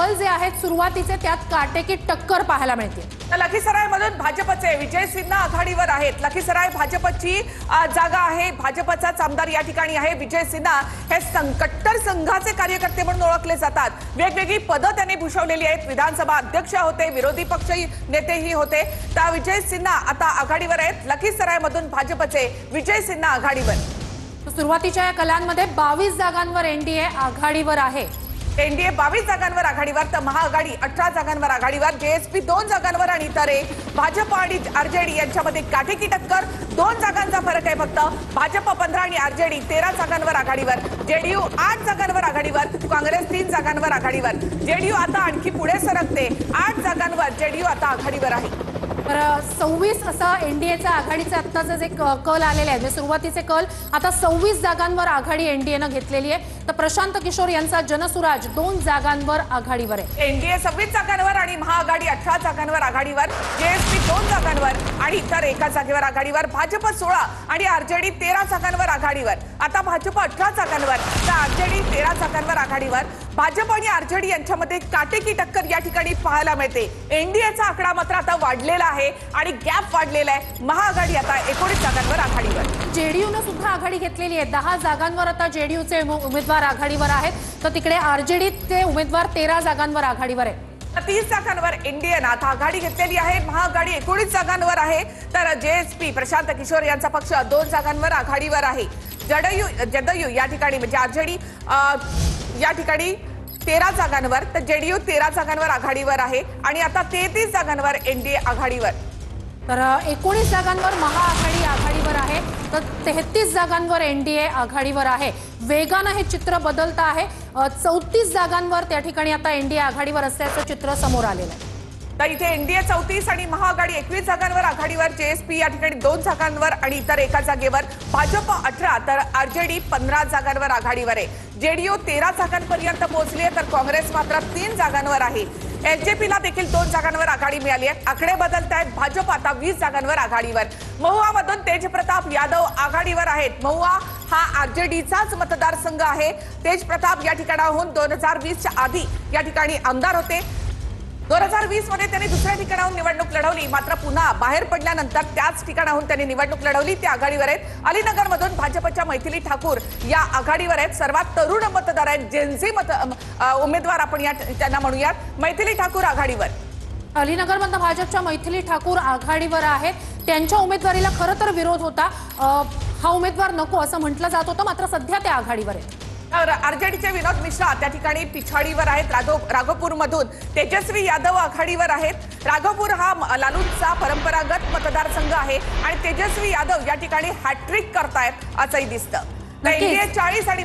कल जे आहेत सुरुवातीचे त्यात काटेकी टक्कर पाहायला मिळते। लखीसरायमधून भाजपचे विजय सिन्हा आघाडीवर आहेत। लखीसराय भाजपची जागा आहे। भाजपचाच आमदार या ठिकाणी आहे। विजय सिन्हा हे कट्टर संघाचे कार्यकर्ते म्हणून ओळखले जातात। वेगवेगळी पदं त्यांनी भूषवलेली आहेत। विधानसभा अध्यक्ष होते, विरोधी पक्ष नेतेही होते। त्या विजय सिन्हा आता आघाडीवर आहेत। लखीसरायमधून भाजपचे विजय सिन्हा आघाडीवर। सुरुवातीच्या या कलांमध्ये 22 जागांवर एनडीए आघाडीवर आहे। एनडीए 22 जागांवर आघाडीवर तर महाआघाडी 18 जागांवर आघाडीवर। जेएसपी 2 जागांवर आणि इतरे भाजप आणि आरजेडी यांच्यामध्ये काटेकी टक्कर। 2 जागांचा फरक आहे फक्त। भाजप 15 आणि आरजेडी 13 जागांवर आघाडीवर। जेडीयू 8 जागांवर आघाडीवर। काँग्रेस 3 जागांवर आघाडीवर। जेडीयू आता आणखी पुढे सरकते। 8 जागांवर जेडीयू आता आघाडीवर आहे। 26 असं एनडीएचा आघाडीचे आत्ताचे जे कल आलेले आहेत, सुरुवातीचे कल आता 26 जागांवर आघाडी एनडीएनं घेतलेली आहे। तर प्रशांत किशोर यांचा जनसुराज 2 जागांवर आघाडीवर आहे। एनडीए 26 जागांवर आणि महाआघाडी 18 जागांवर आघाडीवर। जेएसपी 2 जागांवर आणि इतर 1 जागेवर आघाडीवर। भाजप 16 आणि आरजेडी 13 जागांवर आघाडीवर। आता भाजप 18 जागांवर तर आरजेडी 13 जागांवर आघाडीवर। भाजप आणि आरजेडी यांच्यामध्ये काटेकी टक्कर या ठिकाणी पाहायला मिळते। एनडीएचा आकडा मात्र आता वाढलेला आहे आणि गॅप वाढलेला आहे। महाआघाडी आता 19 जागांवर आघाडीवर। जेडीयूने सुद्धा आघाडी घेतलेली आहे। 10 जागांवर आता जेडीयूचे उमेदवार आघाडीवर आहेत, तर तिकडे आरजेडीचे उमेदवार 13 जागांवर आघाडीवर आहेत। 30 जागांवर एनडीएनं आता आघाडी घेतलेली आहे। महाआघाडी 19 जागांवर आहे। तर जेएसपी प्रशांत किशोर यांचा पक्ष 2 जागांवर आघाडीवर आहे। जदयू या ठिकाणी म्हणजे आरजेडी या ठिकाणी 13 जागांवर तर जेडीयू 13 जागांवर आघाडीवर आहे आणि आता 33 जागांवर एनडीए आघाडीवर। तर 19 जागांवर महाआघाडी आघाडीवर आहे, तर 33 जागांवर एनडीए आघाडीवर आहे। वेगानं हे चित्र बदलतं आहे। 34 जागांवर त्या ठिकाणी आता एनडीए आघाडीवर असल्याचं चित्र समोर आलेलं आहे। तर इथे एनडीए 34 आणि महाआघाडी 21 जागांवर आघाडीवर। जेएसपी या ठिकाणी 2 जागांवर आणि इतर 1 जागेवर। भाजप 18 तर आरजेडी 15 जागांवर आघाडीवर आहे। जेडीयू 13 जागांपर्यंत पोहोचली आहे, तर काँग्रेस मात्र 3 जागांवर आहे। एलजेपीला देखील 2 जागांवर आघाडी मिळाली आहे। आकडे बदलत आहेत। भाजप आता 20 जागांवर आघाडीवर। महुआमधून तेजप्रताप यादव आघाडीवर आहेत। महुआ हा आरजेडीचाच मतदारसंघ आहे। तेजप्रताप या ठिकाणाहून 2020च्या आधी या ठिकाणी आमदार होते। 2020 मध्ये त्यांनी दुसऱ्या ठिकाणाहून निवडणूक लढवली, मात्र पुन्हा बाहेर पडल्यानंतर त्याच ठिकाणाहून त्यांनी निवडणूक लढवली। ते आघाडीवर आहेत। अलीनगरमधून भाजपच्या मैथिली ठाकूर या आघाडीवर आहेत। सर्वात तरुण मतदार आहेत, जेनझी उमेदवार आपण त्यांना म्हणूयात। मैथिली ठाकूर आघाडीवर। अलीनगरमधून भाजपच्या मैथिली ठाकूर आघाडीवर आहेत। त्यांच्या उमेदवारीला खरं तर विरोध होता, हा उमेदवार नको असं म्हटलं जात होतं, मात्र सध्या ते आघाडीवर आहेत। आरजेडीचे विनोद मिश्रा त्या ठिकाणी पिछाडीवर आहेत। राघोपूरमधून तेजस्वी यादव आघाडीवर आहेत। राघोपूर हा लालूंचा परंपरागत मतदारसंघ आहे आणि तेजस्वी यादव या ठिकाणी हॅट्रिक करतायत असंही दिसतं। एनडीए 40 आणि